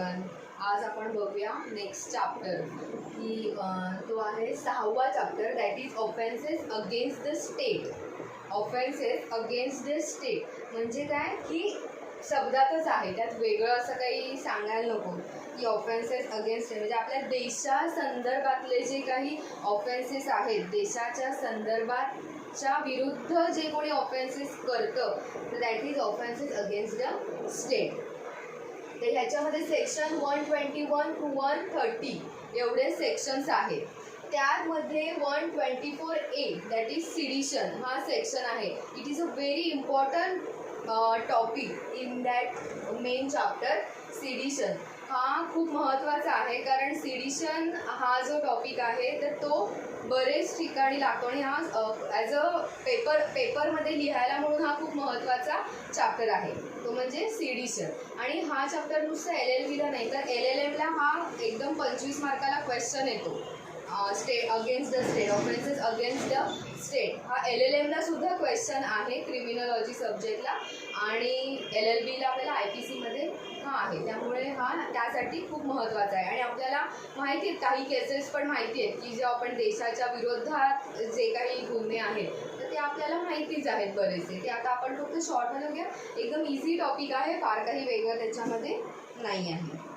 Everyone. आज आपण बघूया नेक्स्ट चॅप्टर की तो आहे 6वा chapter, that is offences against the state. Offences against the state म्हणजे काय की शब्दातच आहे, त्यात वेगळं असं काही सांगायला नको की ऑफेन्सेस अगेन्स्ट म्हणजे आपल्या देशासंदर्भातले जे काही ऑफेन्सेस आहेत, देशाच्या संदर्भातच्या विरुद्ध जे कोणी ऑफेन्सेस करतं तर that is offences against the state. तर ह्याच्यामध्ये सेक्शन 121 टू 130 एवढे सेक्शन्स आहेत. त्यामध्ये 124A दॅट इज सिडिशन हा सेक्शन आहे. It is a very important topic in that main chapter. Sedition हा खूप महत्त्वाचा आहे, कारण सिडिशन हा जो टॉपिक आहे तर तो बरेच ठिकाणी लागतो आणि हा ॲज अ पेपरमध्ये लिहायला म्हणून हा खूप महत्त्वाचा चॅप्टर आहे, तो म्हणजे सिडिशन. आणि हा चॅप्टर नुसतं LLBला नाही तर LLMला हा एकदम 25 मार्काला क्वेश्चन येतो. State against the state, offences against the state हा LLMला सुद्धा क्वेश्चन आहे क्रिमिनॉलॉजी सब्जेक्टला, आणि LLBला आपल्याला IPCमध्ये हा आहे. त्यामुळे हा त्यासाठी खूप महत्त्वाचा आहे. आणि आपल्याला माहिती आहेत काही केसेस पण माहिती आहेत की जे आपण देशाच्या विरोधात जे काही गुन्हे आहेत तर ते आपल्याला माहितीच आहेत बरेचसे. ते आता आपण फक्त शॉर्टमध्ये बघूया. एकदम इझी टॉपिक आहे, फार काही वेगळं त्याच्यामध्ये नाही आहे.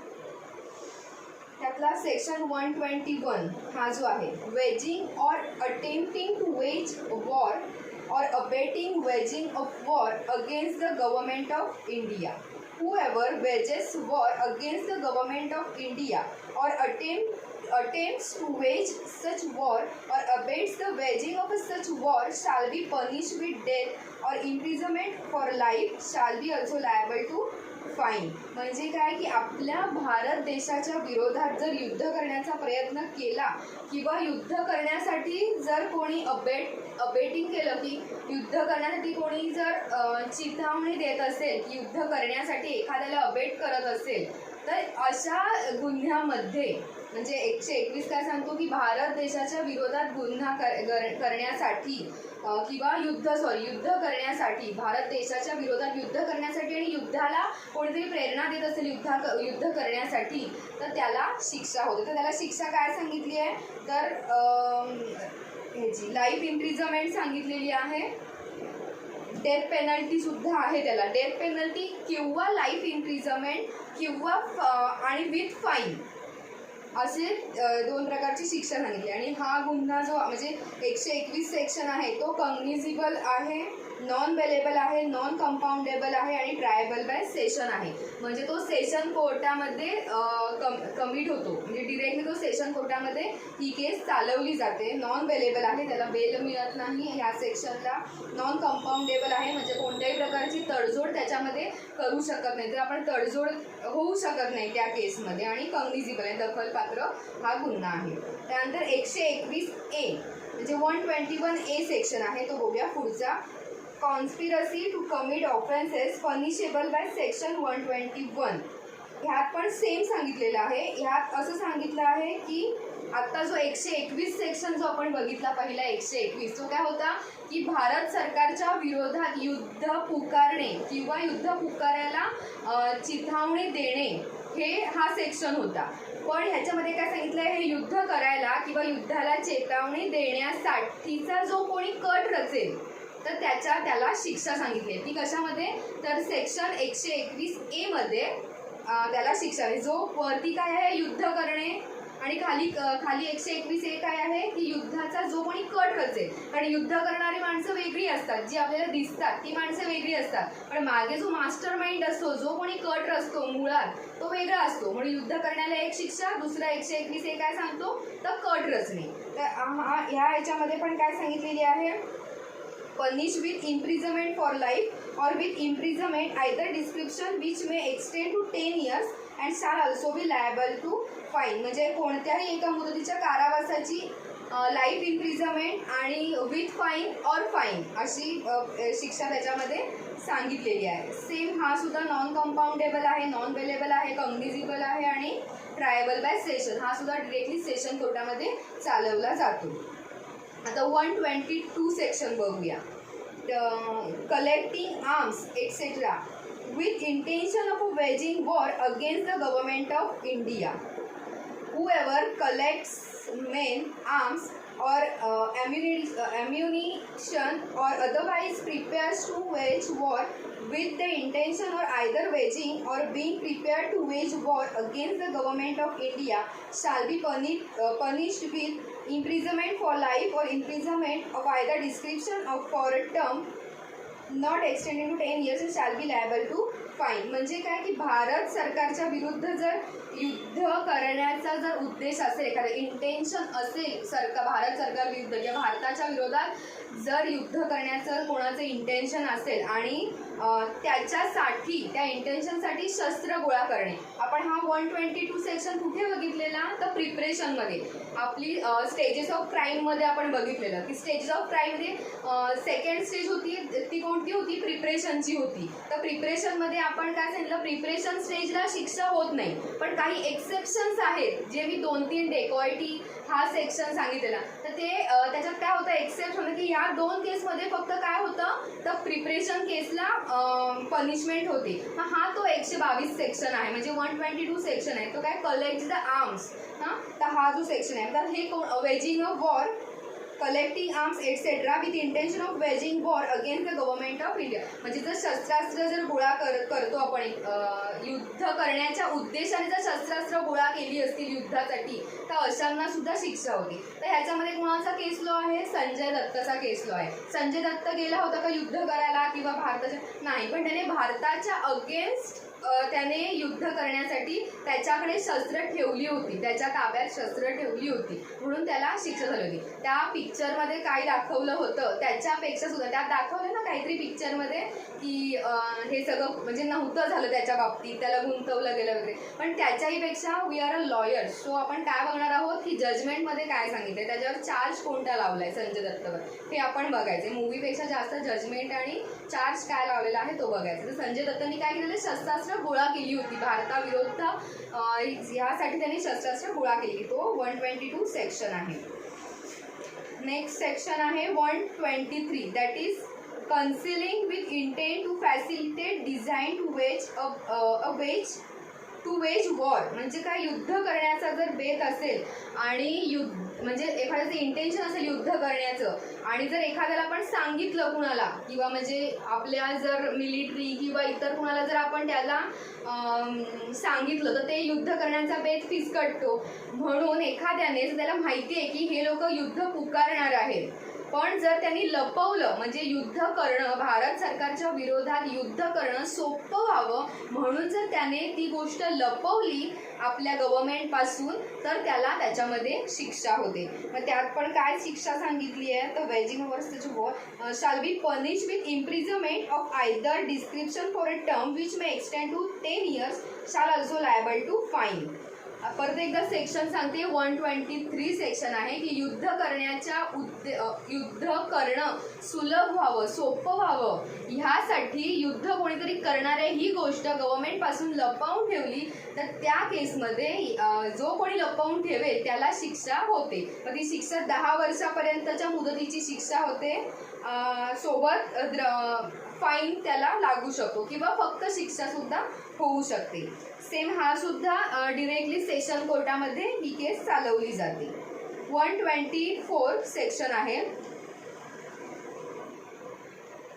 त्यातला सेक्शन 121 हा जो आहे, waging or attempting to wage war or abetting waging of war against the government of India. Whoever wages war against the government of India or attempts to wage such war or abets the waging of such war shall be punished with death or imprisonment for life, shall be also liable to fine. म्हणजे काय की आपल्या भारत देशाच्या विरोधात जर युद्ध करण्याचा प्रयत्न केला किंवा युद्ध करण्यासाठी जर कोणी अबेटिंग केलं की युद्ध करण्यासाठी कोणी जर चिथावणी देत असेल की युद्ध करण्यासाठी एखाद्याला अबेट करत असेल तर अशा गुन्ह्यामध्ये म्हणजे 121 काय सांगतो की भारत देशाच्या विरोधात गुन्हा करण्यासाठी किंवा युद्ध करण्यासाठी, भारत देशाच्या विरोधात युद्ध करण्यासाठी आणि युद्धाला कोणीतरी प्रेरणा देत असेल युद्ध करण्यासाठी तर त्याला शिक्षा होते. तर त्याला शिक्षा काय सांगितली आहे तर ह्याची लाईफ इम्प्रिझनमेंट सांगितलेली आहे. डेथ पेनल्टीसुद्धा आहे त्याला, डेथ पेनल्टी किंवा लाईफ इम्प्रिझनमेंट किंवा आणि विथ फाईन असे 2 प्रकारची शिक्षा सांगितली. आणि हा गुन्हा जो म्हणजे 121 सेक्शन आहे तो कॉग्निझिबल आहे, नॉन बेलेबल आहे, नॉन कंपाऊंडेबल आहे आणि ट्रायबल बाय सेशन आहे. म्हणजे तो सेशन कोर्टामध्ये कमिट होतो, म्हणजे डिरेक्टली तो सेशन कोर्टामध्ये ही केस चालवली जाते. नॉन बेलेबल आहे, त्याला बेल मिळत नाही ह्या सेक्शनला. नॉन कंपाऊंडेबल आहे म्हणजे कोणत्याही प्रकारची तडजोड त्याच्यामध्ये करू शकत नाही, तर आपण तडजोड होऊ शकत नाही त्या केसमध्ये. आणि कॉग्निझिबल आहे, दखलपात्र हा गुन्हा आहे. त्यानंतर 121A म्हणजे 121A सेक्शन आहे तो बघूया पुढचा. Conspiracy to commit offences punishable by section 121. ह्यात पण सेम सांगितलेलं आहे. ह्यात असं सांगितलं आहे की आत्ता जो 121 सेक्शन जो आपण बघितला पहिला 121 तो काय होता की भारत सरकारच्या विरोधात युद्ध पुकारणे किंवा युद्ध पुकारायला चिथावणी देणे हा सेक्शन होता. पण ह्याच्यामध्ये काय सांगितलं आहे, हे युद्ध करायला किंवा युद्धाला चेतावणी देण्यासाठीचा जो कोणी कट रचेल तर त्याला शिक्षा सांगितली आहे. ती कशामध्ये तर सेक्शन 121A मध्ये त्याला शिक्षा आहे. जो वरती काय आहे युद्ध करणे आणि खाली 121A काय आहे की युद्धाचा जो कोणी कट रचेल. कारण युद्ध करणारी माणसं वेगळी असतात, जी आपल्याला दिसतात ती माणसं वेगळी असतात, पण मागे जो मास्टर माइंड असतो, जो कोणी कट रचतो मुळात तो वेगळा असतो. म्हणून युद्ध करण्याला एक शिक्षा, दुसरा 121A काय सांगतो तर कट रचणे. तर ह्याच्यामध्ये पण काय सांगितलेली आहे, punish with imprisonment for life or with imprisonment either description which may extend to 10 years and shall also be liable to fine. म्हणजे कोणत्याही एका मुदतीच्या कारावासाची लाईफ इम्प्रिझनमेंट आणि विथ फाईन ऑर फाईन अशी शिक्षा त्याच्यामध्ये सांगितलेली आहे. सेम हा सुद्धा नॉन कंपाऊंडेबल आहे, नॉन बेलेबल आहे, कॉग्निझिबल आहे आणि ट्रायबल बाय सेशन हा सुद्धा डिरेक्टली सेशन कोर्टामध्ये चालवला जातो. आता 122 सेक्शन बघूया. Collecting arms etcetera with intention of waging war against the government of India. Whoever collects men, arms, or ammunition or otherwise prepares to wage war with the intention or either waging or being prepared to wage war against the government of India shall be punished with imprisonment for life or imprisonment of either description of for a term not extending to 10 years and shall be liable to fine. म्हणजे काय की भारत सरकारच्या विरुद्ध जर युद्ध करण्याचा जर उद्देश असेल, एखादं इंटेन्शन असेल भारत सरकार विरुद्ध किंवा भारताच्या विरोधात जर युद्ध करण्याचं कोणाचं इंटेन्शन असेल आणि त्याच्यासाठी त्या इंटेन्शनसाठी शस्त्र गोळा करणे. आपण हा 122 सेक्शन कुठे बघितलेला तर प्रिपरेशनमध्ये आपली स्टेजेस ऑफ क्राईममध्ये आपण बघितलेलं की स्टेजेस ऑफ क्राईममध्ये सेकंड स्टेज होती ती कोणती होती प्रिपरेशनची होती. तर प्रिपरेशनमध्ये आपण काय सांगितलं प्रिपरेशन स्टेजला शिक्षा होत नाही पण काही एक्सेप्शन्स आहेत जे मी 2-3 डेकॉयटी हा सेक्शन सांगितलेला. तर ते त्याच्यात काय होतं एक्सेप्ट होतं की ह्या 2 केसमध्ये फक्त काय होतं तर प्रिपरेशन केसला पनिशमेंट होते. हा तो 122 सेक्शन आहे म्हणजे 122 सेक्शन आहे तो काय कलेक्ट द आर्म्स. तर हा जो सेक्शन आहे तर हे waging of war collecting arms etcetera with intention of waging war against the government of India. म्हणजे जर शस्त्रास्त्र जर गोळा करतो आपण युद्ध करण्याच्या उद्देशाने जर शस्त्रास्त्र गोळा केली असतील युद्धासाठी तर अशांना सुद्धा शिक्षा होती. तर ह्याच्यामध्ये कोणाचा केस लॉ आहे संजय दत्तचा केस लॉ आहे. संजय दत्त गेला होता का युद्ध करायला किंवा भारताच्या नाही पण त्याने भारताच्या अगेन्स्ट त्याने युद्ध करण्यासाठी त्याच्याकडे शस्त्र ठेवली होती त्याच्या ताब्यात शस्त्र ठेवली होती म्हणून त्याला शिक्षा झाली होती. त्या पिक्चरमध्ये काय दाखवलं होतं त्याच्यापेक्षा सुद्धा त्यात दाखवलं ना काहीतरी पिक्चरमध्ये की हे सगळं म्हणजे नव्हतं झालं त्याच्या बाबतीत त्याला गुंतवलं गेलं वगैरे पण त्याच्याही पेक्षा we are a lawyer. So आपण काय बघणार आहोत की जजमेंटमध्ये काय सांगितलं त्याच्यावर चार्ज कोणता लावलाय संजय दत्तवर हे आपण बघायचं. मूवीपेक्षा जास्त जजमेंट आणि चार्ज काय लावलेला आहे तो बघायचा. तर संजय दत्तनी काय केलेलं शस्त्रास्त्र गोळा केली होती भारताविरुद्ध यासाठी त्यांनी शस्त्रास्त्र गोळा केली तो 122 सेक्शन आहे. नेक्स्ट सेक्शन आहे 123 that is concealing with intent to facilitate design to wage war. म्हणजे काय युद्ध करण्याचा जर बेत असेल आणि म्हणजे एखाद्याचं इंटेन्शन असेल युद्ध करण्याचं आणि जर एखाद्याला आपण सांगितलं कुणाला किंवा म्हणजे आपल्या जर मिलिटरी किंवा इतर कुणाला जर आपण त्याला सांगितलं तर ते युद्ध करण्याचा बेत फिसकटतो. म्हणून एखाद्याने जर त्याला माहिती आहे की हे लोक युद्ध पुकारणार आहेत पण जर त्यांनी लपवलं म्हणजे युद्ध करणं भारत सरकारच्या विरोधात युद्ध करणं सोपं व्हावं म्हणून जर त्याने ती गोष्ट लपवली आपल्या गव्हर्नमेंटपासून तर त्याला त्याच्यामध्ये शिक्षा होते. मग त्यात पण काय शिक्षा सांगितली आहे तर waging versus war shall be punish with imprisonment of either description for a term which may extend to 10 years shall also liable to fine. परत एकदा सेक्शन सांगते 123 सेक्शन आहे की युद्ध करण्याच्या युद्ध करणं सुलभ व्हावं सोपं व्हावं ह्यासाठी युद्ध कोणीतरी करणार आहे ही गोष्ट गव्हर्नमेंटपासून लपवून ठेवली तर त्या केसमध्ये जो कोणी लपवून ठेवेल त्याला शिक्षा होते. मग ती शिक्षा 10 वर्षापर्यंतच्या मुदतीची शिक्षा होते सोबत फाईन त्याला लागू शकतो किंवा फक्त शिक्षा सुद्धा होऊ शकते. सेम हा सुद्धा डिरेक्टली सेशन कोर्टामध्ये ही केस चालवली जाते. 124 सेक्शन आहे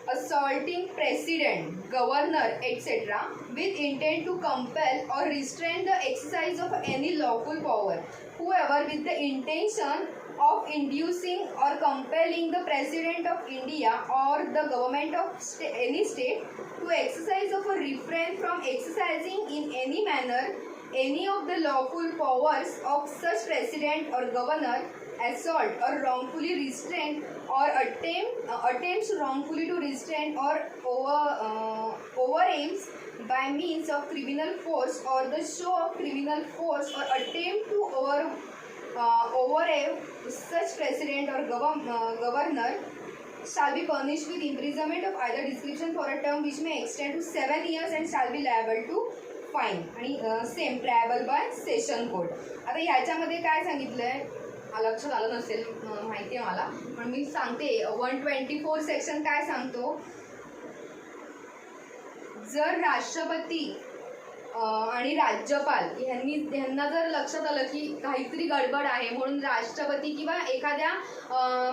assaulting president, governor, etc. with intent to compel or restrain the exercise of any lawful power, whoever with the intention of inducing or compelling the president of India or the government of any state to exercise of a refrain from exercising in any manner any of the lawful powers of such president or governor, assault or wrongfully restrain or attempts wrongfully to restrain or overaims by means of criminal force or the show of criminal force or attempt to overawe such president or governor shall be punished with imprisonment of either description for a term which may extend to 7 years and shall be liable to fine. आणि same triable by session court. आता ह्याच्यामध्ये काय सांगितलंय लक्षात आलं नसेल माहिती आहे मला पण मी सांगते 124 सेक्शन काय सांगतो जर राष्ट्रपती आणि राज्यपाल यांना जर लक्षात आलं की काहीतरी गडबड आहे, म्हणून राष्ट्रपती किंवा एखाद्या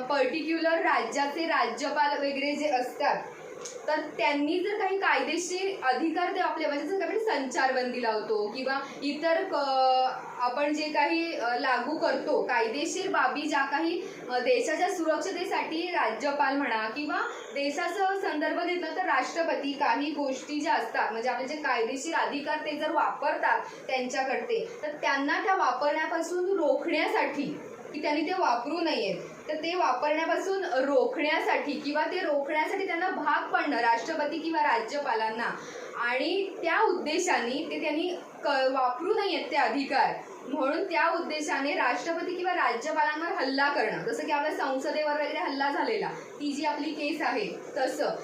पर्टिक्युलर राज्याचे राज्यपाल वगैरे जे असतात, तर त्यांनी जर काही कायदेशीर अधिकार ते आपले, म्हणजे जर आपण संचारबंदी लावतो किंवा इतर आपण जे काही लागू करतो कायदेशीर बाबी, ज्या काही देशाच्या सुरक्षतेसाठी राज्यपाल म्हणा किंवा देशाचा संदर्भ घेतला तर राष्ट्रपती काही गोष्टी ज्या असतात, म्हणजे आपले जे कायदेशीर अधिकार ते जर वापरतात त्यांच्याकडे, तर त्यांना त्या वापरण्यापासून रोखण्यासाठी, की त्यांनी ते वापरू नयेत, तर ते वापरण्यापासून रोखण्यासाठी किंवा ते रोखण्यासाठी त्यांना भाग पडणं राष्ट्रपती किंवा राज्यपालांना, आणि त्या उद्देशाने ते त्यांनी वापरू नयेत ते अधिकार, म्हणून त्या उद्देशाने राष्ट्रपती किंवा राज्यपालांवर हल्ला करणं, जसं की आपल्या संसदेवर वगैरे हल्ला झालेला, ती जी आपली केस आहे तसं,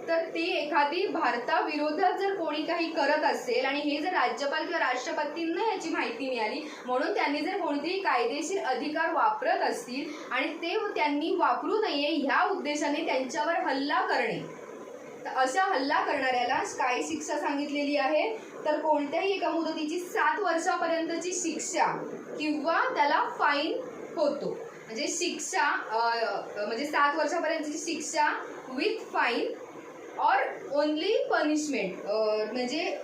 तर ते एखादी भारताविरोधात जर कोणी काही करत असेल आणि हे जर राज्यपाल किंवा राष्ट्रपतींना याची माहिती मिळाली, म्हणून त्यांनी जर कोणतेही कायदेशीर अधिकार वापरत असतील आणि ते त्यांनी वापरू नये ह्या उद्देशाने त्यांच्यावर हल्ला करणे, तर अशा हल्ला करणाऱ्याला काय शिक्षा सांगितलेली आहे, तर कोणत्याही एका मुदतीची 7 वर्षापर्यंतची शिक्षा किंवा त्याला फाईन होतो. म्हणजे शिक्षा म्हणजे 7 वर्षापर्यंतची शिक्षा with fine or only punishment, म्हणजे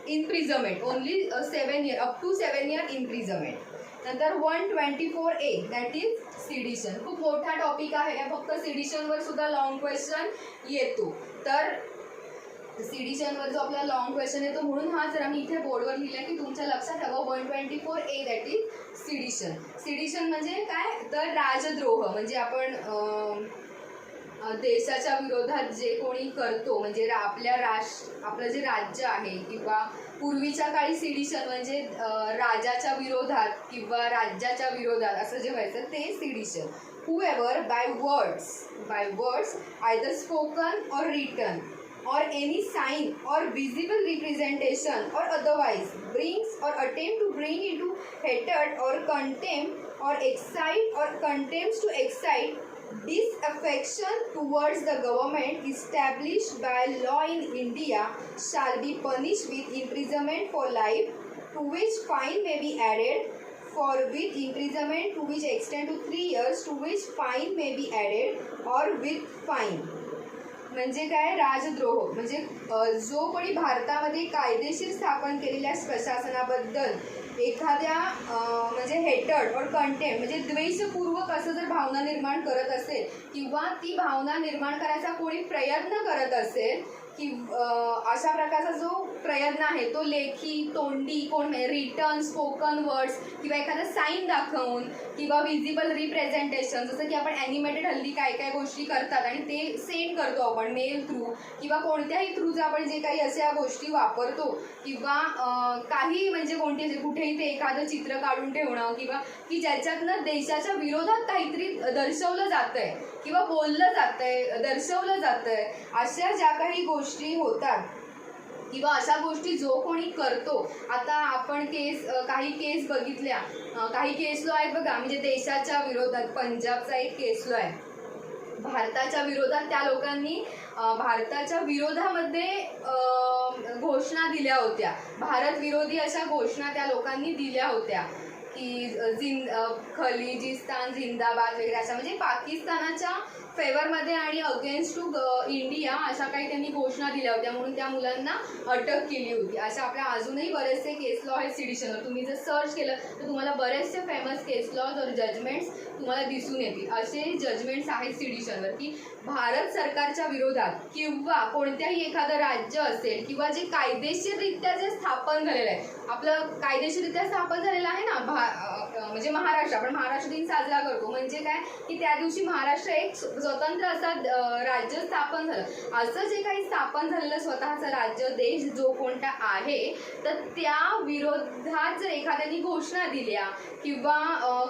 imprisonment only 7 years up to 7 years imprisonment. नंतर 124A दॅट इज सिडिशन. खूप मोठा टॉपिक आहे, फक्त सिडिशनवर सुद्धा लॉंग क्वेश्चन येतो. तर सिडिशनवर जो आपला लॉंग क्वेश्चन येतो, म्हणून हा जर आम्ही इथे बोर्डवर लिहिला की तुमच्या लक्षात ठेवा 124A that is sedition. Sedition म्हणजे काय, तर राजद्रोह, म्हणजे आपण देशाच्या विरोधात जे कोणी करतो, म्हणजे आपलं जे राज्य आहे, किंवा पूर्वीच्या काळी सिडिशन म्हणजे राजाच्या विरोधात किंवा राज्याच्या विरोधात असं जे व्हायचं ते sedition. whoever by words either spoken or written or any sign or visible representation or otherwise brings or attempt to bring into hatred or contempt or excite or contempts to excite disaffection towards the government established by law in India shall be punished with imprisonment for life, to which fine may be added, for with imprisonment to which extend to 3 years, to which fine may be added, or with fine. म्हणजे काय, राजद्रोह म्हणजे जो कोणी भारतामध्ये कायदेशीर स्थापन केलेल्या प्रशासनाबद्दल एखाद्या म्हणजे हेटर्ड और कंटेम्प्ट म्हणजे द्वेषपूर्वक असं जर भावना निर्माण करत असेल किंवा ती भावना निर्माण करायचा कोणी प्रयत्न करत असेल, की अशा प्रकारचा जो प्रयत्न आहे तो लेखी, तोंडी, रिटर्न, स्पोकन वर्ड्स किंवा एखादा साईन दाखवून किंवा विजिबल रिप्रेझेंटेशन, जसं की आपण ॲनिमेटेड हल्ली काय काय गोष्टी करतात आणि ते सेंड करतो आपण मेल थ्रू किंवा कोणत्याही थ्रूचं आपण जे काही अशा गोष्टी वापरतो, किंवा काही म्हणजे कुठेही ते एखादं चित्र काढून ठेवणं किंवा की ज्याच्यातनं देशाच्या विरोधात काहीतरी दर्शवलं जातंय किंवा बोललं जातंय, दर्शवलं जातंय, अशा ज्या काही गोष्टी होतात किंवा अशा गोष्टी जो कोणी करतो. आता आपण काही केस बघितल्या, काही केस लॉ आहेत बघा, म्हणजे देशाच्या विरोधात पंजाबचा एक केस लॉ आहे, भारताच्या विरोधात त्या लोकांनी भारताच्या विरोधामध्ये घोषणा दिल्या होत्या, भारत विरोधी अशा घोषणा त्या लोकांनी दिल्या होत्या की खलिजिस्तान जिंदाबाद वगैरे अशा, म्हणजे पाकिस्तानाच्या फेवरमध्ये आणि अगेन्स्ट टू इंडिया अशा काही त्यांनी घोषणा दिल्या होत्या, म्हणून त्या मुलांना अटक केली होती. अशा आपल्या अजूनही बरेचसे केस लॉ आहेत सिडिशनवर. तुम्ही जर सर्च केलं तर तुम्हाला बरेचसे फेमस केस लॉज और जजमेंट्स तुम्हाला दिसून येतील. असे जजमेंट्स आहेत सिडिशनवर की भारत सरकारच्या विरोधात किंवा कोणत्याही एखादं राज्य असेल किंवा जे कायदेशीररित्या जे स्थापन झालेलं आहे, आपलं कायदेशीररित्या स्थापन झालेलं आहे ना, म्हणजे महाराष्ट्र, आपण महाराष्ट्र दिन साजरा करतो, म्हणजे काय की त्या दिवशी महाराष्ट्र एक स्वतंत्र असा राज्य स्थापन झालं. असं जे काही स्थापन झालेलं स्वतःचं राज्य, देश जो कोणता आहे, तर त्या विरोधात जर एखाद्याने घोषणा दिल्या किंवा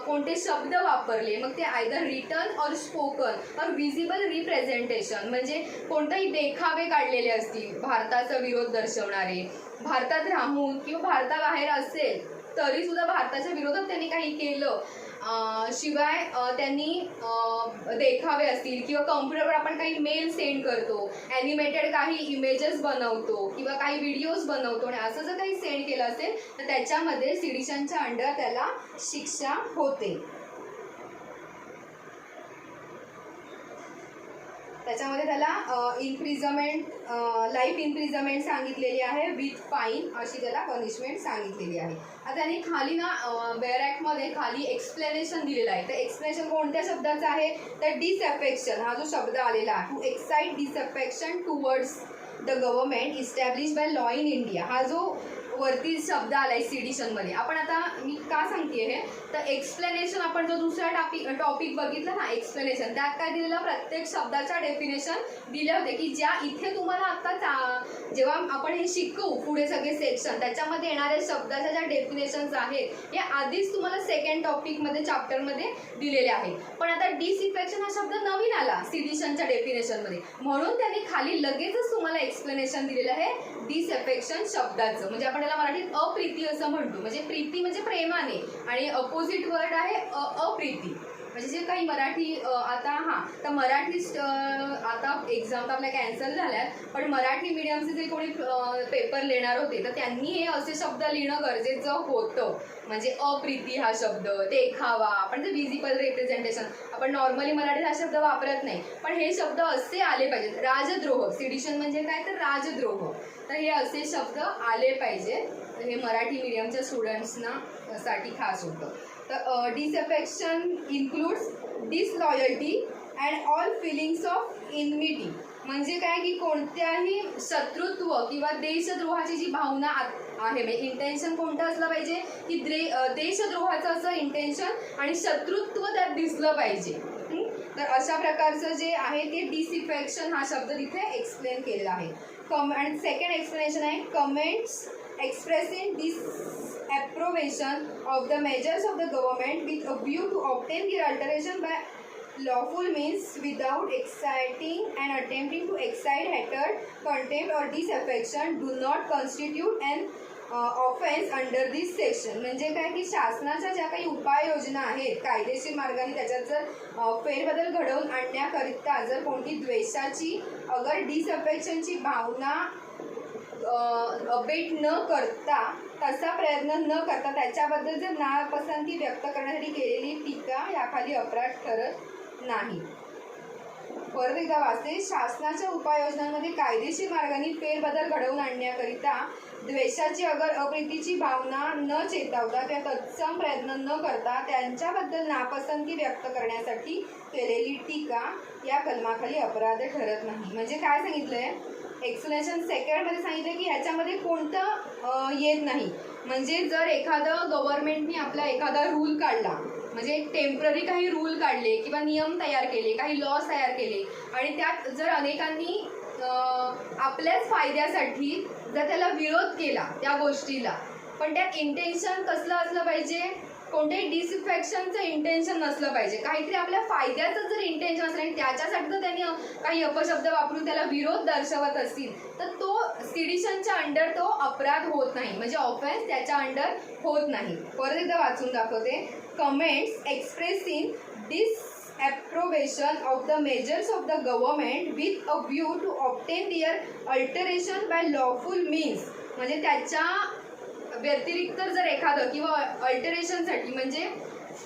कोणते शब्द वापरले, मग ते आयदर रिटन और स्पोकन और विजिबल रिप्रेझेंटेशन, म्हणजे कोणतेही देखावे काढलेले असतील भारताचा विरोध दर्शवणारे, भारतात राहून किंवा भारताबाहेर असेल तरी सुद्धा भारताच्या विरोधात त्यांनी काही केलं, शिवाय त्यांनी देखावे असतील किंवा कम्प्युटरवर आपण काही मेल सेंड करतो, ॲनिमेटेड काही इमेजेस बनवतो किंवा काही व्हिडिओज बनवतो आणि असं जर काही सेंड केलं असेल तर त्याच्यामध्ये सिडिशनच्या अंडर त्याला शिक्षा होते. त्याच्यामध्ये त्याला इम्प्रिझमेंट, लाईफ इम्प्रिझमेंट सांगितलेली आहे विथ फाईन अशी त्याला पनिशमेंट सांगितलेली आहे. आता त्यांनी खाली ना बेअर ॲक्टमध्ये खाली एक्सप्लेनेशन दिलेलं आहे. तर एक्सप्लेनेशन कोणत्या शब्दाचं आहे तर डिसअफेक्शन हा जो शब्द आलेला आहे, to excite disaffection towards the government establish by law in India, हा जो वरती शब्द आलाय सिडिशनमध्ये. आपण आता मी का सांगते हे तर एक्सप्लेनेशन आपण जो दुसरा टॉपिक बघितला ना एक्सप्लेनेशन, त्यात काय दिलेलं प्रत्येक शब्दाच्या डेफिनेशन दिले होते की ज्या इथे तुम्हाला आता जेव्हा आपण हे शिकू पुढे सगळे सेक्शन त्याच्यामध्ये येणाऱ्या शब्दाच्या ज्या डेफिनेशन्स आहेत या आधीच तुम्हाला सेकंड टॉपिकमध्ये चॅप्टरमध्ये दिलेले आहेत. पण आता डिसइफेक्शन हा शब्द नवीन आला सिडिशनच्या डेफिनेशनमध्ये, म्हणून त्यांनी खाली लगेचच तुम्हाला एक्सप्लेनेशन दिलेलं आहे डिसअफेक्शन शब्दाचं. म्हणजे आपण त्याला मराठीत अप्रीती असं म्हणतो. म्हणजे प्रीती म्हणजे प्रेमाने आणि अपोजिट वर्ड आहे अप्रीती. म्हणजे जे काही मराठी आता तर मराठी आता एक्झाम तर आपल्या कॅन्सल झाल्यात, पण मराठी मीडियमचे जे कोणी पेपर लिहिणार होते तर त्यांनी हे असे शब्द लिहिणं गरजेचं होतं. म्हणजे अप्रीती हा शब्द, देखावा, आपण जे विजिबल रिप्रेझेंटेशन, आपण नॉर्मली मराठीत हा शब्द वापरत नाही, पण हे शब्द असे आले पाहिजेत. राजद्रोह, सिडिशन म्हणजे काय तर राजद्रोह, तर हे असे शब्द आले पाहिजे. हे मराठी मीडियमच्या स्टुडंट्सना साठी खास होतं. तर disaffection includes disloyalty and all feelings of enmity. म्हणजे काय की कोणत्याही शत्रुत्व किंवा देशद्रोहाची जी भावना आहे, म्हणजे इंटेन्शन कोणतं असलं पाहिजे की देशद्रोहाचं असं इंटेन्शन आणि शत्रुत्व त्यात दिसलं पाहिजे. तर अशा प्रकारचं जे आहे ते डिसइफेक्शन हा शब्द तिथे एक्सप्लेन केलेला आहे. आणि सेकंड एक्सप्लेनेशन आहे comments expressing disapprobation of the measures of the government with a view to obtain their alteration by lawful means without exciting and attempting to excite hatred, contempt or disaffection do not constitute an offense under this section. म्हणजे काय की शासनाच्या ज्या काही उपाययोजना आहेत कायदेशीर मार्गाने त्याच्यात जर फेरबदल घडवून आणण्याकरिता जर कोणती द्वेषाची अगर डिसअफेक्शनची भावना अबेट न करता, तसा प्रयत्न न करता त्याच्याबद्दल जर नापसंती व्यक्त करण्यासाठी केलेली टीका याखाली अपराध ठरत नाही. परत एकदा वाचते. शासनाच्या उपाययोजनांमध्ये कायदेशीर मार्गाने फेरबदल घडवून आणण्याकरिता द्वेषाची अगर अप्रीतीची भावना न चेतवता त्या तत्सम प्रयत्न न करता त्यांच्याबद्दल नापसंती व्यक्त करण्यासाठी केलेली टीका या कलमाखाली अपराध ठरत नाही. म्हणजे काय सांगितलंय एक्सप्लेनेशन सेकंडमध्ये सांगितलं की ह्याच्यामध्ये कोणतं येत नाही. म्हणजे जर एखादं गव्हर्नमेंटने आपला एखादा रूल काढला, म्हणजे टेम्पररी काही रूल काढले किंवा नियम तयार केले, काही लॉज तयार केले आणि त्यात जर अनेकांनी आपल्याच फायद्यासाठी जर त्याला विरोध केला त्या गोष्टीला, पण त्यात इंटेन्शन कसलं असलं पाहिजे, कोणत्याही डिसइफेक्शनचं इंटेन्शन नसलं पाहिजे. काहीतरी आपल्या फायद्याचं जर इंटेन्शन असलं आणि त्याच्यासाठी जर त्यांनी काही अपशब्द वापरून त्याला विरोध दर्शवत असतील तर तो सिडिशनच्या अंडर तो अपराध होत नाही. म्हणजे ऑफेन्स त्याच्या अंडर होत नाही. परत एकदा वाचून दाखवते. Comments expressing disapprobation of the measures of the government with a view to obtain their alteration by lawful means. म्हणजे त्याच्या व्यतिरिक्त जर एखादं किंवा अल्टरेशनसाठी म्हणजे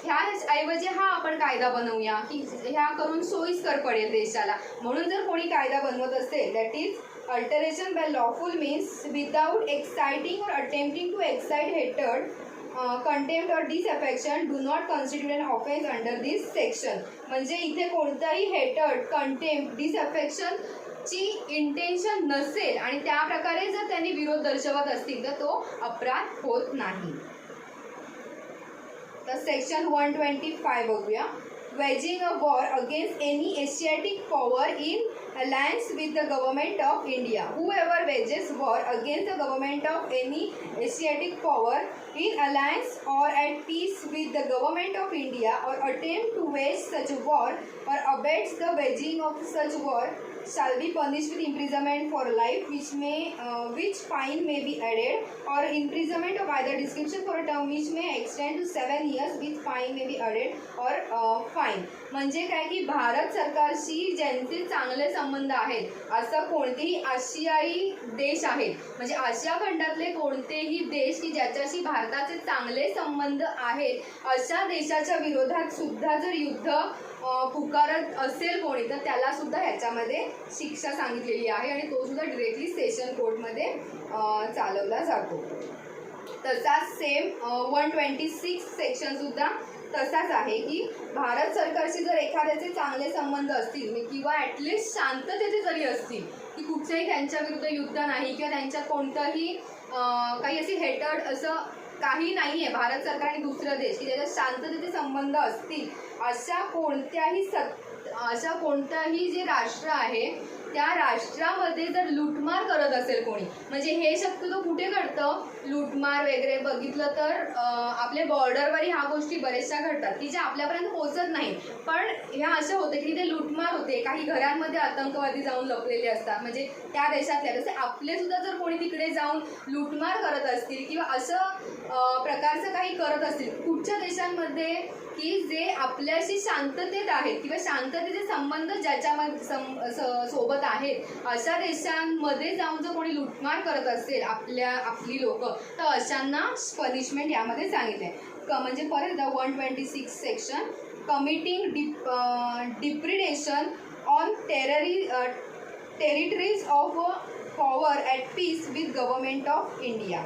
ह्या ऐवजी हा आपण कायदा बनवूया की ह्या करून सोयीस्कर पडेल देशाला, म्हणून जर कोणी कायदा बनवत असेल that is alteration by lawful means without exciting or attempting to excite hatred, contempt or disaffection do not constitute an offence under this section. म्हणजे इथे कोणताही हेटर्ड, कंटेम्प्ट, डिसअफेक्शन ची इंटेन्शन नसेल आणि त्या प्रकारे जर त्यांनी विरोध दर्शवत असतील तर तो अपराध होत नाही. तर सेक्शन 125 बघूया. waging a war against any Asiatic power in alliance with the government of India. Whoever wages war against the government of any Asiatic power in alliance or at peace with the government of India or attempt to wage such war or abets the waging of such war shall be punished with imprisonment for life, which fine may be added, or imprisonment of either description for a term which may extend to 7 years, which fine may be added, or fine. म्हणजे काय की भारत सरकारशी ज्यांचे चांगले संबंध आहेत असं कोणतेही आशियाई देश आहेत, म्हणजे आशिया खंडातले कोणतेही देश की ज्याच्याशी भारताचे चांगले संबंध आहेत अशा देशाच्या विरोधात सुद्धा जर युद्ध पुकारत असेल कोणी तर त्याला सुद्धा ह्याच्यामध्ये शिक्षा सांगितलेली आहे आणि तो सुद्धा डिरेक्टली सेशन कोर्टमध्ये चालवला जातो. तसाच सेम 126 सेक्शन सुद्धा तसाच आहे की भारत सरकारशी जर एखाद्याचे चांगले संबंध असतील किंवा ॲटलिस्ट शांततेचे जरी असतील की कुठच्याही त्यांच्या विरुद्ध युद्ध नाही किंवा त्यांच्यात कोणतंही काही अशी हेटर्ड असं काही नाही आहे भारत सरकार आणि दुसरं देश की ज्याच्यात शांततेचे संबंध असतील अशा कोणत्याही जे राष्ट्र आहे त्या राष्ट्रामध्ये जर लूटमार करत असेल कोणी, म्हणजे हे शक्यतो कुठे घडतं लूटमार वगैरे बघितलं तर आपले बॉर्डरवर ह्या गोष्टी बऱ्याचशा घडतात की ज्या आपल्यापर्यंत पोहोचत नाही, पण ह्या अशा होते की तिथे लूटमार होते, काही घरांमध्ये आतंकवादी जाऊन लपलेले असतात, म्हणजे त्या देशातल्या तसे आपले सुद्धा जर कोणी तिकडे जाऊन लूटमार करत असतील किंवा असं प्रकारचं काही करत असतील कुठच्या देशांमध्ये की जे आपल्याशी शांततेत आहेत किंवा शांततेचे संबंध ज्याच्यामध्ये सोबत आहेत अशा देशांमध्ये जाऊन जर कोणी लूटमार करत असेल आपली लोक तर अशांना पनिशमेंट यामध्ये सांगितले. म्हणजे परत 126 section committing depredation on territories of power at peace with government of India.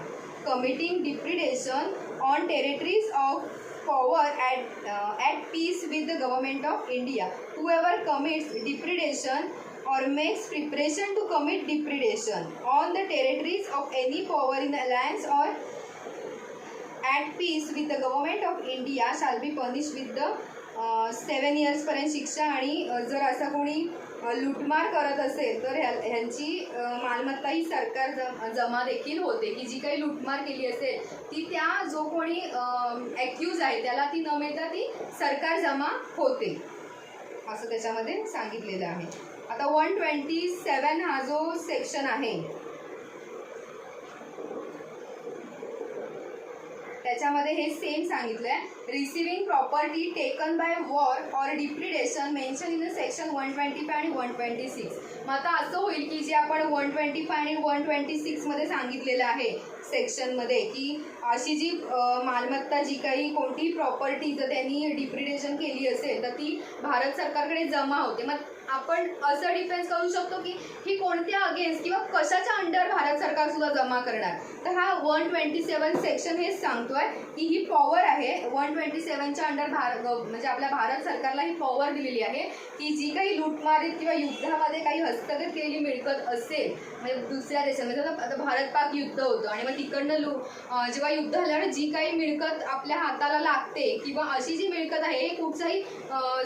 Committing depredation on territories of power at peace with the government of India. Whoever commits depredation or makes preparation to commit depredation on the territories of any power in alliance or at peace with the government of India shall be punished with the 7 years पर्यंत शिक्षा. आणि जर असा कोणी लूटमार करत असेल तर ह्यांची मालमत्ता ही सरकार जमा देखील होते की जी काही लूटमार केली असेल ती त्या जो कोणी ॲक्यूज आहे त्याला ती न मिळता ती सरकार जमा होते असं त्याच्यामध्ये सांगितलेलं आहे. आता 127 हा जो सेक्शन आहे त्याच्यामध्ये हे सेम सांगितलंय. Receiving property taken by war or depredation mention in the section 125 आणि 126. मग आता असं होईल की जे आपण 125 आणि 126 मध्ये सांगितलेलं आहे सेक्शनमध्ये की अशी जी मालमत्ता जी काही कोणती प्रॉपर्टी जर त्यांनी डिप्रिडेशन केली असेल तर ती भारत सरकारकडे जमा होते. मग आपण असं डिफेन्स करू शकतो की ही कोणत्या अगेन्स्ट किंवा कशाच्या अंडर भारत सरकार सुद्धा जमा करणार. तर हा 127 सेक्शन हेच सांगतोय की ही पॉवर आहे 127च्या अंडर म्हणजे आपल्या भारत सरकारला ही पॉवर दिलेली आहे की जी काही लूटमारीत किंवा युद्धामध्ये काही हस्तगत केलेली मिळकत असेल म्हणजे दुसऱ्या देशामध्ये आता भारत पाक युद्ध होतं आणि मग तिकडनं जेव्हा युद्ध झाल्यावर जी काही मिळकत आपल्या हाताला लागते किंवा अशी जी मिळकत आहे हे कुठचाही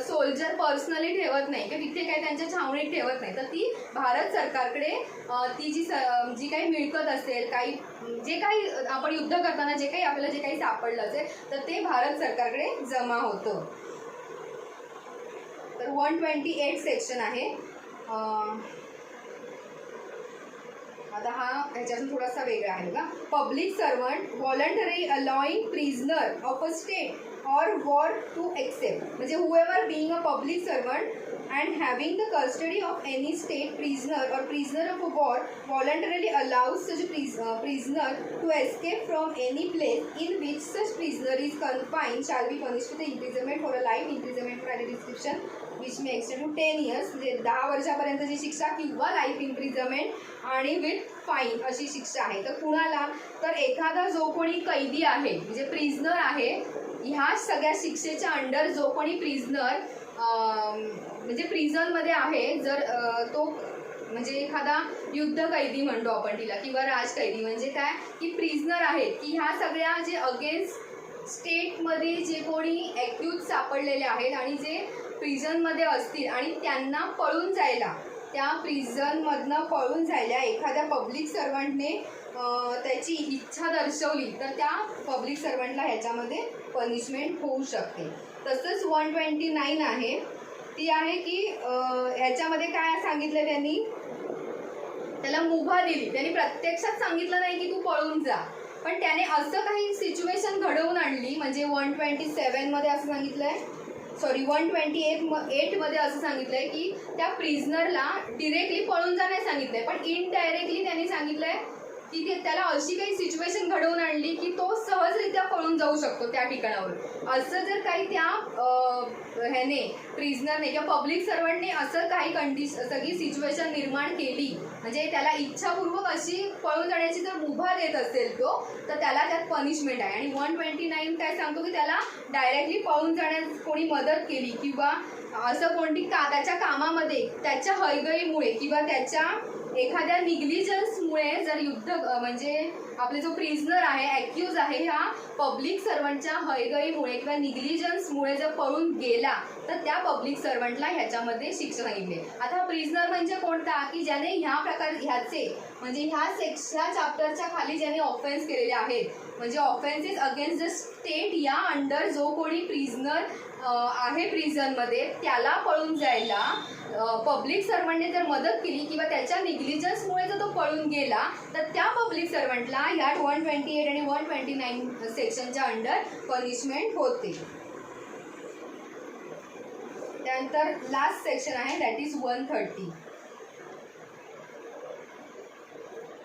सोल्जर पर्सनली ठेवत नाही किंवा तिथे काही त्यांच्या छावणीत ठेवत नाही तर ती भारत सरकारकडे ती जी काही मिळकत असेल काही जे काही आपण युद्ध करताना जे काही आपल्याला जे काही सापडलं असेल तर ते भारत सरकारकडे जमा होतं. तर 128 सेक्शन आहे. आता हा ह्याच्यातून थोडासा वेगळा आहे का. Public servant voluntary allowing prisoner of a state or war to एक्सेप्ट. म्हणजे whoever being a public servant and having the custody of any state prisoner or prisoner of war voluntarily allows such a prisoner to escape from any place in which such prisoner is confined shall be punished with imprisonment for a life imprisonment for any description which may extend to 10 years. म्हणजे 10 वर्षापर्यंतची शिक्षा किंवा life imprisonment आणि with fine अशी शिक्षा आहे. तर कुणाला तर एखादा जो कोणी कैदी आहे म्हणजे प्रिझनर आहे ह्या सगळ्या शिक्षेच्या अंडर जो कोणी प्रिझनर म्हणजे प्रिझनमध्ये आहे जर तो म्हणजे एखादा युद्ध कैदी म्हणतो आपण तिला किंवा राज कैदी म्हणजे काय की प्रिझनर आहेत की ह्या सगळ्या जे अगेन्स्ट स्टेटमध्ये जे कोणी ॲक्यूज सापडलेले आहेत आणि जे प्रिझनमध्ये असतील आणि त्यांना पळून जायला त्या प्रिझनमधनं पळून जायला एखाद्या पब्लिक सर्वंटने त्याची इच्छा दर्शवली तर त्या पब्लिक सर्वंटला ह्याच्यामध्ये पनिशमेंट होऊ शकते. तसंच 129 आहे ती आहे की ह्याच्यामध्ये काय सांगितलं त्यांनी, त्याला मुभा दिली. त्यांनी प्रत्यक्षात सांगितलं नाही की तू पळून जा, पण त्याने असं काही सिच्युएशन घडवून आणली. म्हणजे 127 मध्ये असं सांगितलंय, सॉरी 128 मध्ये असं सांगितलंय की त्या प्रिझनरला डिरेक्टली पळून जा नाही सांगितलंय, पण इनडायरेक्टली त्यांनी सांगितलंय की त्याला अशी काही सिच्युएशन घडवून आणली की तो सहजरित्या पळून जाऊ शकतो त्या ठिकाणावर. असं जर काही त्या ह्याने प्रिझनरने किंवा पब्लिक सर्वंटने असं काही सगळी सिच्युएशन निर्माण केली, म्हणजे त्याला इच्छापूर्वक अशी पळून जाण्याची जर मुभा देत असेल तो, तर त्याला त्यात पनिशमेंट आहे. आणि 129 काय सांगतो की त्याला डायरेक्टली पळून जाण्यास कोणी मदत केली किंवा असं कोणती त्याच्या कामामध्ये त्याच्या हयगईमुळे किंवा त्याच्या एखाद्या निग्लिजन्समुळे जर युद्ध म्हणजे आपले जो प्रिझनर आहे, ॲक्यूज आहे, ह्या पब्लिक सर्वंटच्या हयगईमुळे किंवा निग्लिजन्समुळे जर पळून गेला तर त्या पब्लिक सर्वंटला ह्याच्यामध्ये शिक्षा सांगितली. आता प्रिझनर म्हणजे कोणता की ज्याने ह्याचे म्हणजे ह्या चॅप्टरच्या खाली ज्याने ऑफेन्स केलेले आहेत, म्हणजे ऑफेन्सेस अगेन्स्ट द स्टेट या अंडर जो कोणी प्रिझनर आहे प्रिझनमध्ये, त्याला पळून जायला पब्लिक सर्वंटने जर मदत केली किंवा त्याच्या निग्लिजन्समुळे जर तो पळून गेला तर त्या पब्लिक सर्वंटला ह्या 128 आणि 129 सेक्शनच्या अंडर पनिशमेंट होते. त्यानंतर लास्ट सेक्शन आहे, that is 130.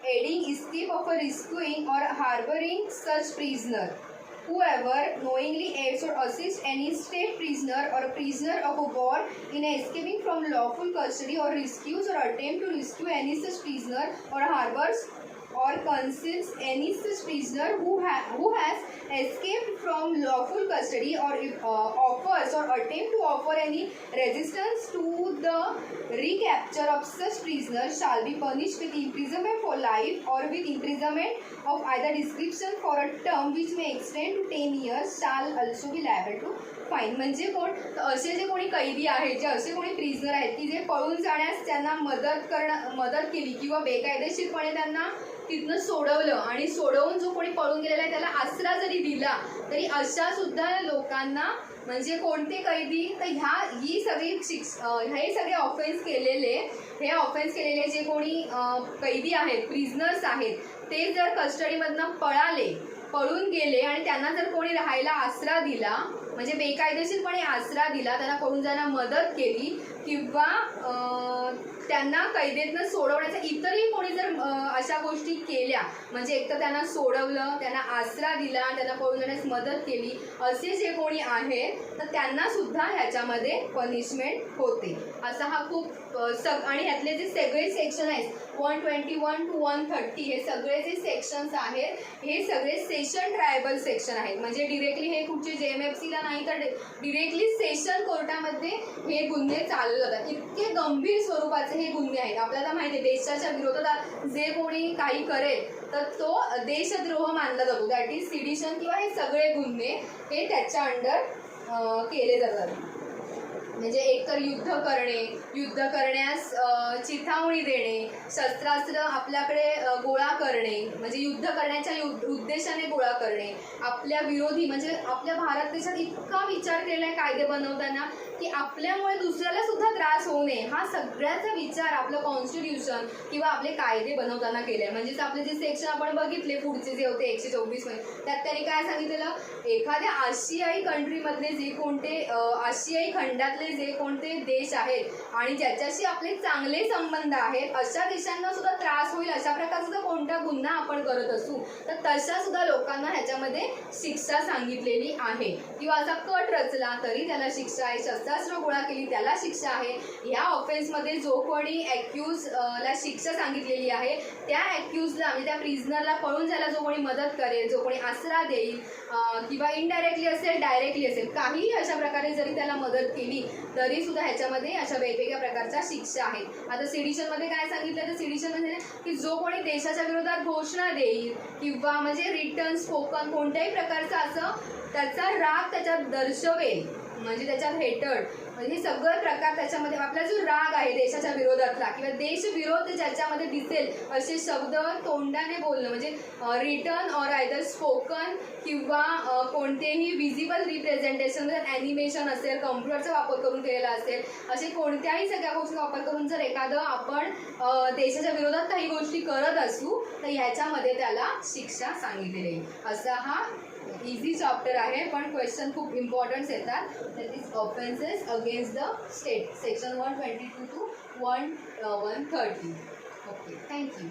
aiding escape of a rescuing or harboring such prisoner. Whoever knowingly aids or assists any state prisoner or a prisoner of a war in escaping from lawful custody or rescues or attempt to rescue any such prisoner or harbors or conceals any such prisoner who has escaped from lawful custody or offers or attempt to offer any resistance to the recapture of such prisoner shall be punished with imprisonment for life or with imprisonment of either description for a term which may extend to 10 years shall also be liable to fine. म्हणजे कोण, असे जे कोणी कैदी आहेत, जे असे कोणी प्रिझनर आहेत की जे पळून जाण्यास त्यांना मदत केली किंवा बेकायदेशीरपणे त्यांना तिथनं सोडवलं आणि सोडवून जो कोणी पळून गेलेला आहे त्याला आसरा जरी दिला, तरी अशा सुद्धा लोकांना म्हणजे कोणते कैदी तर ही सगळी हे सगळे ऑफेन्स केलेले जे कोणी कैदी आहेत, प्रिझनर्स आहेत, ते जर कस्टडीमधनं पळून गेले आणि त्यांना जर कोणी राहायला आसरा दिला, म्हणजे बेकायदेशीरपणे आसरा दिला, त्यांना पळून जायला मदत केली किंवा त्यांना कैदेतनं सोडवण्याचा इतरही कोणी जर अशा गोष्टी केल्या, म्हणजे एक तर त्यांना सोडवलं, त्यांना आसरा दिला, त्यांना पळून जाण्यास मदत केली, असे जे कोणी आहेत तर त्यांना सुद्धा ह्याच्यामध्ये पनिशमेंट होते. असा हा खूप आणि ह्यातले जे सगळे सेक्शन आहेत 121 to 130 हे सगळे जे सेक्शन्स आहेत हे सगळे सेशन ट्रायबल सेक्शन आहेत. म्हणजे डिरेक्टली हे कुठचे JMFCला नाही तर डिरेक्टली सेशन कोर्टामध्ये हे गुन्हे चालले जातात. इतके गंभीर स्वरूपाचे हे गुन्हे आहेत. आपल्याला माहिती आहे देशाच्या विरोधात जे कोणी काही करेल तर तो देशद्रोह मानला जातो, दॅट इज सिडिशन किंवा हे सगळे गुन्हे हे त्याच्या अंडर केले जातात. म्हणजे एकतर युद्ध करण्यास चिथावणी देणे, शस्त्रास्त्र आपल्याकडे गोळा करणे, म्हणजे युद्ध करण्याच्या उद्देशाने गोळा करणे, आपल्या विरोधी म्हणजे आपल्या भारत देशात इतका विचार केलेला आहे कायदे बनवताना की आपल्यामुळे दुसऱ्याला सुद्धा त्रास होऊ नये, हा सगळ्याचा विचार आपलं कॉन्स्टिट्यूशन किंवा आपले कायदे बनवताना केले आहे. म्हणजेच आपले जे सेक्शन आपण बघितले पुढचे जे होते 124 मध्ये, त्यात त्यांनी काय सांगितलेलं, एखाद्या आशियाई कंट्रीमधले जे कोणते आशियाई खंडातले जे कोणते देश आहेत आणि ज्याच्याशी आपले चांगले संबंध आहेत अशा देशांना सुद्धा त्रास होईल अशा प्रकारचा सुद्धा कोणता गुन्हा आपण करत असू तर तशा सुद्धा लोकांना ह्याच्यामध्ये शिक्षा सांगितलेली आहे. किंवा असा कट रचला तरी त्याला शिक्षा आहे, शस्त्रास्त्र गोळा केली त्याला शिक्षा आहे. या ऑफेन्समध्ये जो कोणी ला शिक्षा सांगितलेली आहे त्या ॲक्यूजला म्हणजे त्या प्रिझनरला पळून जायला जो कोणी मदत करेल, जो कोणी आसरा देईल किंवा इनडायरेक्टली असेल डायरेक्टली असेल काहीही अशा प्रकारे जरी त्याला मदत केली तरी सुद्धा ह्याच्यामध्ये अशा वेगवेगळ्या प्रकारच्या शिक्षा आहेत. आता सिडिशनमध्ये काय सांगितलं तर सिडिशनमध्ये की जो कोणी देशाच्या विरोधात घोषणा देईल किंवा म्हणजे रिटन स्पोकन कोणत्याही प्रकारचा असं त्याचा राग त्याच्यात दर्शवेल म्हणजे त्याच्यात हेटर्ड म्हणजे हे सगळं प्रकार त्याच्यामध्ये आपला जो राग आहे देशाच्या विरोधातला किंवा देशविरोध ज्याच्यामध्ये दिसेल असे शब्द तोंडाने बोलणं म्हणजे रिटन ऑर आयदर स्पोकन किंवा कोणतेही विजिबल रिप्रेझेंटेशन म्हणजे ॲनिमेशन असेल, कम्प्युटरचा वापर करून केलेला असेल, असे कोणत्याही सगळ्या गोष्टीचा वापर करून जर एखादं आपण देशाच्या विरोधात काही गोष्टी करत असू तर ह्याच्यामध्ये त्याला शिक्षा सांगितली जाईल. असा हा इझी चॅप्टर आहे पण क्वेश्चन खूप इम्पॉर्टंट येतात. That is offences against the state section 122 to 130. Okay, thank you.